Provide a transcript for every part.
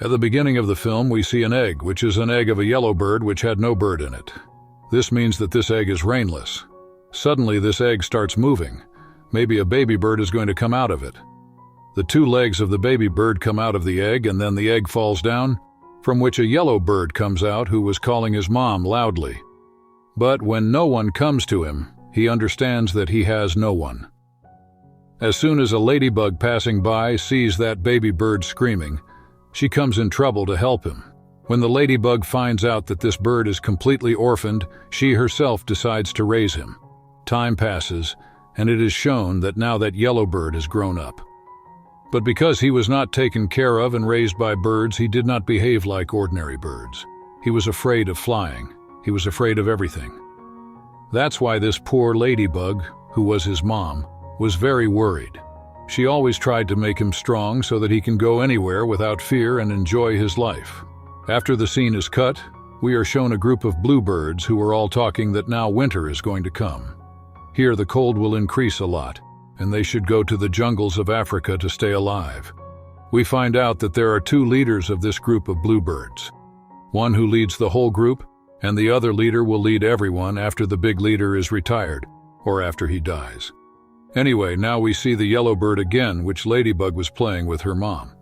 At the beginning of the film, we see an egg, which is an egg of a yellow bird which had no bird in it. This means that this egg is rainless. Suddenly, this egg starts moving. Maybe a baby bird is going to come out of it. The two legs of the baby bird come out of the egg, and then the egg falls down, from which a yellow bird comes out who was calling his mom loudly. But when no one comes to him, he understands that he has no one. As soon as a ladybug passing by sees that baby bird screaming, she comes in trouble to help him. When the ladybug finds out that this bird is completely orphaned, she herself decides to raise him. Time passes, and it is shown that now that yellow bird is grown up. But because he was not taken care of and raised by birds, he did not behave like ordinary birds. He was afraid of flying. He was afraid of everything. That's why this poor ladybug, who was his mom, was very worried. She always tried to make him strong so that he can go anywhere without fear and enjoy his life. After the scene is cut, we are shown a group of bluebirds who are all talking that now winter is going to come. Here the cold will increase a lot, and they should go to the jungles of Africa to stay alive. We find out that there are two leaders of this group of bluebirds. One who leads the whole group, and the other leader will lead everyone after the big leader is retired, or after he dies. Anyway, now we see the yellow bird again, which Ladybug was playing with her mom.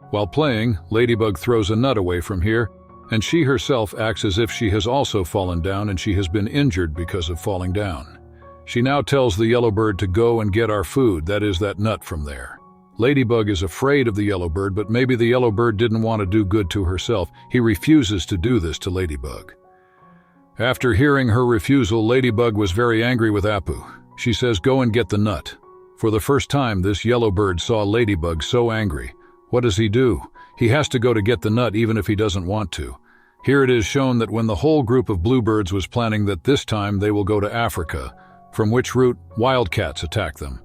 While playing, Ladybug throws a nut away from here, and she herself acts as if she has also fallen down and she has been injured because of falling down. She now tells the yellow bird to go and get our food, that is, that nut from there. Ladybug is afraid of the yellow bird, but maybe the yellow bird didn't want to do good to herself. He refuses to do this to Ladybug. After hearing her refusal, Ladybug was very angry with Apu. She says, "Go and get the nut." For the first time, this yellow bird saw Ladybug so angry. What does he do? He has to go to get the nut even if he doesn't want to. Here it is shown that when the whole group of bluebirds was planning that this time they will go to Africa, from which route wildcats attack them.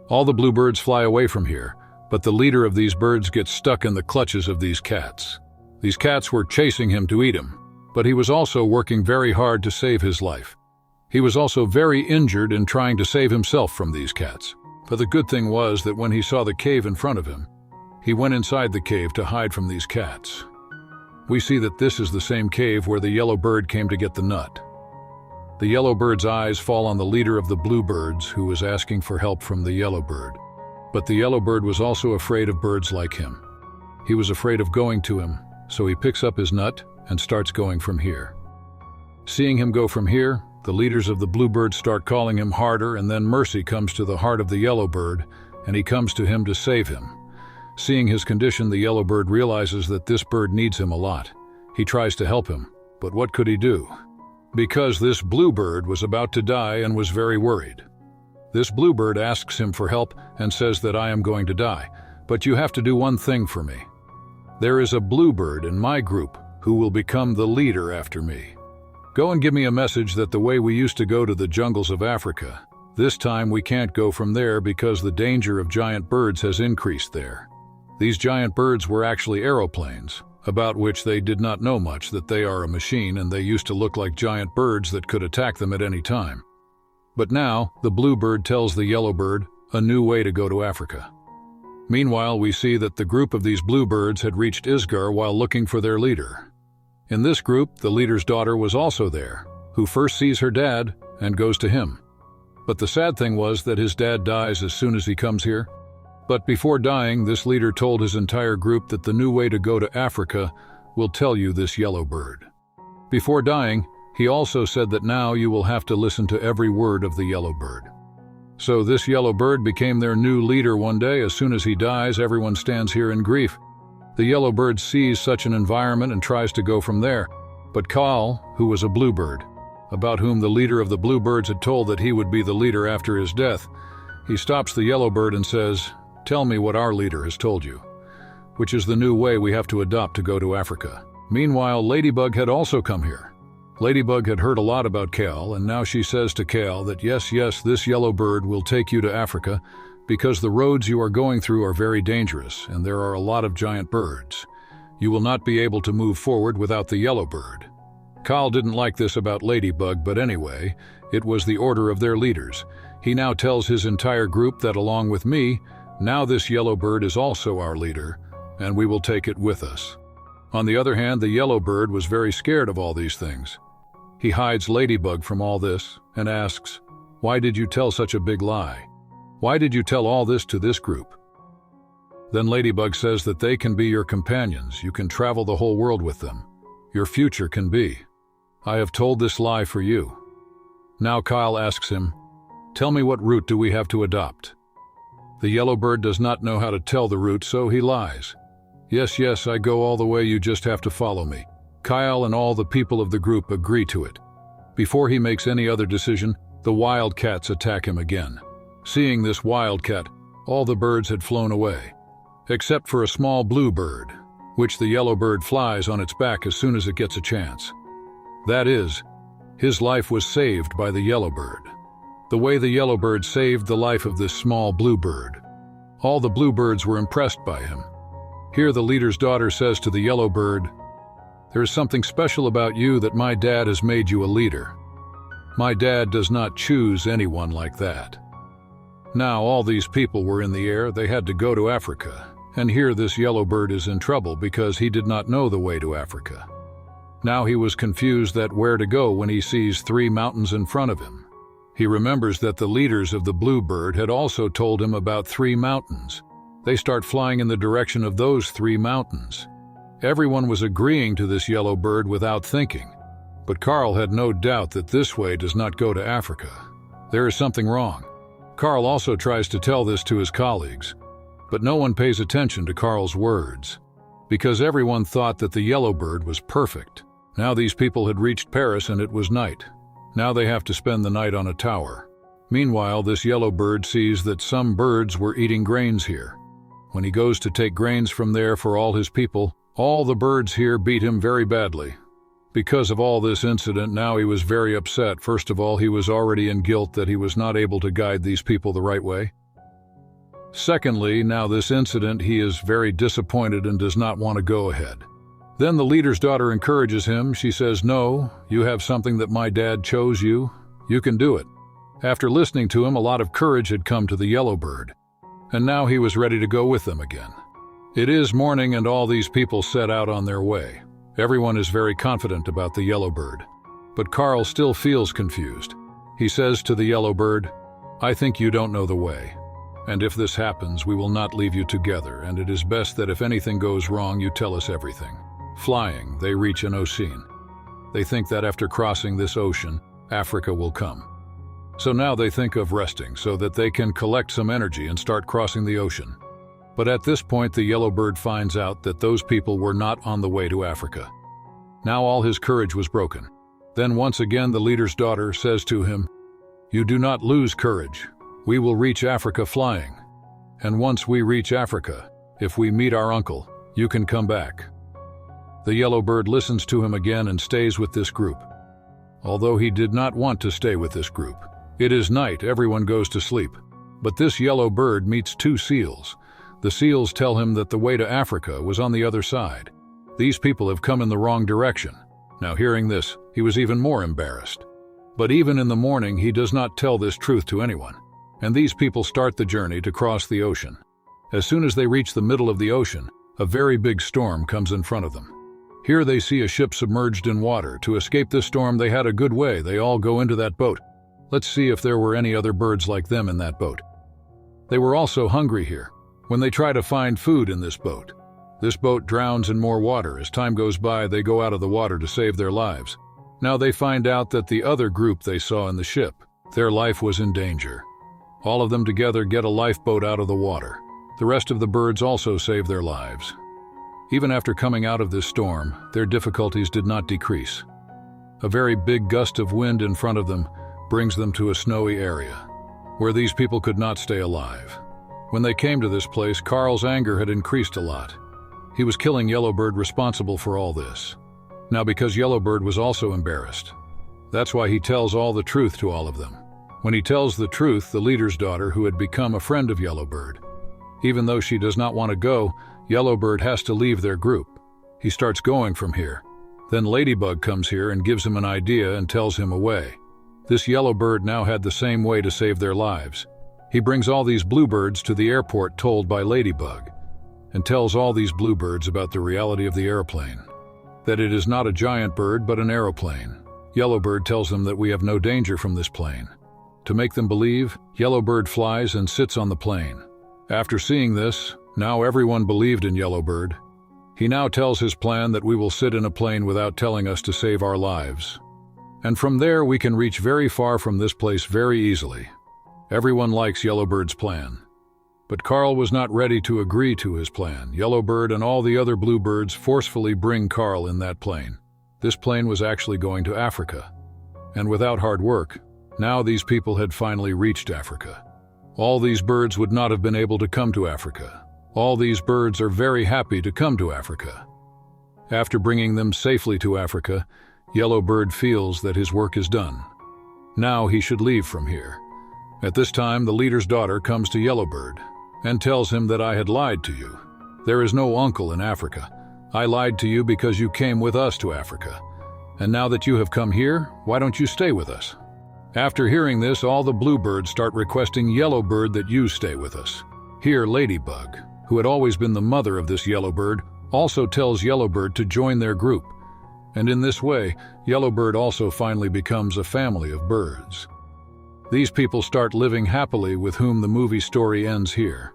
All the bluebirds fly away from here, but the leader of these birds gets stuck in the clutches of these cats. These cats were chasing him to eat him, but he was also working very hard to save his life. He was also very injured in trying to save himself from these cats. But the good thing was that when he saw the cave in front of him, he went inside the cave to hide from these cats. We see that this is the same cave where the yellow bird came to get the nut. The yellow bird's eyes fall on the leader of the bluebirds, who was asking for help from the yellow bird. But the yellow bird was also afraid of birds like him. He was afraid of going to him, so he picks up his nut and starts going from here. Seeing him go from here, the leaders of the bluebirds start calling him harder, and then mercy comes to the heart of the yellow bird, and he comes to him to save him. Seeing his condition, the yellow bird realizes that this bird needs him a lot. He tries to help him, but what could he do? Because this bluebird was about to die and was very worried. This bluebird asks him for help and says that I am going to die, but you have to do one thing for me. There is a bluebird in my group who will become the leader after me. Go and give me a message that the way we used to go to the jungles of Africa, this time we can't go from there because the danger of giant birds has increased there. These giant birds were actually aeroplanes, about which they did not know much, that they are a machine and they used to look like giant birds that could attack them at any time. But now, the bluebird tells the yellow bird a new way to go to Africa. Meanwhile, we see that the group of these bluebirds had reached 𝒔𝒆𝒅 while looking for their leader. In this group, the leader's daughter was also there, who first sees her dad and goes to him. But the sad thing was that his dad dies as soon as he comes here. But before dying, this leader told his entire group that the new way to go to Africa will tell you this yellow bird. Before dying, he also said that now you will have to listen to every word of the yellow bird. So this yellow bird became their new leader one day. As soon as he dies, everyone stands here in grief. The yellow bird sees such an environment and tries to go from there. But Cal, who was a bluebird, about whom the leader of the bluebirds had told that he would be the leader after his death, he stops the yellow bird and says, "Tell me what our leader has told you," which is the new way we have to adopt to go to Africa. Meanwhile, Ladybug had also come here. Ladybug had heard a lot about Cal, and now she says to Cal that yes, this yellow bird will take you to Africa because the roads you are going through are very dangerous and there are a lot of giant birds. You will not be able to move forward without the yellow bird. Cal didn't like this about Ladybug, but anyway, it was the order of their leaders. He now tells his entire group that along with me, now this yellow bird is also our leader, and we will take it with us. On the other hand, the yellowbird was very scared of all these things. He hides Ladybug from all this and asks, "Why did you tell such a big lie? Why did you tell all this to this group?" Then Ladybug says that they can be your companions. You can travel the whole world with them. Your future can be. I have told this lie for you. Now Kyle asks him, "Tell me, what route do we have to adopt?" The yellowbird does not know how to tell the route, so he lies. Yes, I go all the way, you just have to follow me." Kyle and all the people of the group agree to it. Before he makes any other decision, the wildcats attack him again. Seeing this wildcat, all the birds had flown away, except for a small blue bird, which the yellowbird flies on its back as soon as it gets a chance. That is, his life was saved by the yellowbird. The way the yellowbird saved the life of this small blue bird. All the bluebirds were impressed by him. Here the leader's daughter says to the yellowbird, "There is something special about you that my dad has made you a leader. My dad does not choose anyone like that." Now all these people were in the air, they had to go to Africa, and here this yellowbird is in trouble because he did not know the way to Africa. Now he was confused that where to go when he sees 3 mountains in front of him. He remembers that the leaders of the bluebird had also told him about 3 mountains. They start flying in the direction of those 3 mountains. Everyone was agreeing to this yellowbird without thinking, but Carl had no doubt that this way does not go to Africa. There is something wrong. Carl also tries to tell this to his colleagues, but no one pays attention to Carl's words, because everyone thought that the yellowbird was perfect. Now these people had reached Paris and it was night. Now they have to spend the night on a tower. Meanwhile, this yellowbird sees that some birds were eating grains here. When he goes to take grains from there for all his people, all the birds here beat him very badly. Because of all this incident, now he was very upset. First of all, he was already in guilt that he was not able to guide these people the right way. Secondly, now this incident, he is very disappointed and does not want to go ahead. Then the leader's daughter encourages him. She says, "No, you have something that my dad chose you. You can do it." After listening to him, a lot of courage had come to the yellowbird, and now he was ready to go with them again. It is morning and all these people set out on their way. Everyone is very confident about the yellowbird, but Carl still feels confused. He says to the yellowbird, "I think you don't know the way, and if this happens, we will not leave you together, and it is best that if anything goes wrong, you tell us everything." Flying, they reach an ocean. They think that after crossing this ocean, Africa will come. So now they think of resting so that they can collect some energy and start crossing the ocean. But at this point, the yellowbird finds out that those people were not on the way to Africa. Now all his courage was broken. Then once again the leader's daughter says to him, "You do not lose courage. We will reach Africa flying. And once we reach Africa, if we meet our uncle, you can come back." The yellowbird listens to him again and stays with this group, although he did not want to stay with this group. It is night, everyone goes to sleep. But this yellowbird meets 2 seals. The seals tell him that the way to Africa was on the other side. These people have come in the wrong direction. Now hearing this, he was even more embarrassed. But even in the morning, he does not tell this truth to anyone. And these people start the journey to cross the ocean. As soon as they reach the middle of the ocean, a very big storm comes in front of them. Here they see a ship submerged in water. To escape this storm, they had a good way. They all go into that boat. Let's see if there were any other birds like them in that boat. They were also hungry here. When they try to find food in this boat drowns in more water. As time goes by, they go out of the water to save their lives. Now they find out that the other group they saw in the ship, their life was in danger. All of them together get a lifeboat out of the water. The rest of the birds also save their lives. Even after coming out of this storm, their difficulties did not decrease. A very big gust of wind in front of them brings them to a snowy area, where these people could not stay alive. When they came to this place, Carl's anger had increased a lot. He was killing Yellowbird responsible for all this. Now because Yellowbird was also embarrassed. That's why he tells all the truth to all of them. When he tells the truth, the leader's daughter, who had become a friend of Yellowbird, even though she does not want to go, Yellowbird has to leave their group. He starts going from here. Then Ladybug comes here and gives him an idea and tells him a way. This Yellowbird now had the same way to save their lives. He brings all these bluebirds to the airport told by Ladybug. and tells all these bluebirds about the reality of the airplane. That it is not a giant bird but an aeroplane. Yellowbird tells them that we have no danger from this plane. To make them believe, Yellowbird flies and sits on the plane. After seeing this, now everyone believed in Yellowbird. He now tells his plan that we will sit in a plane without telling us to save our lives. And from there we can reach very far from this place very easily. Everyone likes Yellowbird's plan. But Carl was not ready to agree to his plan. Yellowbird and all the other bluebirds forcefully bring Carl in that plane. This plane was actually going to Africa. And without hard work, now these people had finally reached Africa. All these birds would not have been able to come to Africa. All these birds are very happy to come to Africa. After bringing them safely to Africa, Yellowbird feels that his work is done. Now he should leave from here. At this time, the leader's daughter comes to Yellowbird and tells him that I had lied to you. There is no uncle in Africa. I lied to you because you came with us to Africa. And now that you have come here, why don't you stay with us? After hearing this, all the bluebirds start requesting Yellowbird that you stay with us. Here, Ladybug, who had always been the mother of this Yellowbird, also tells Yellowbird to join their group. And in this way, Yellowbird also finally becomes a family of birds. These people start living happily, with whom the movie story ends here.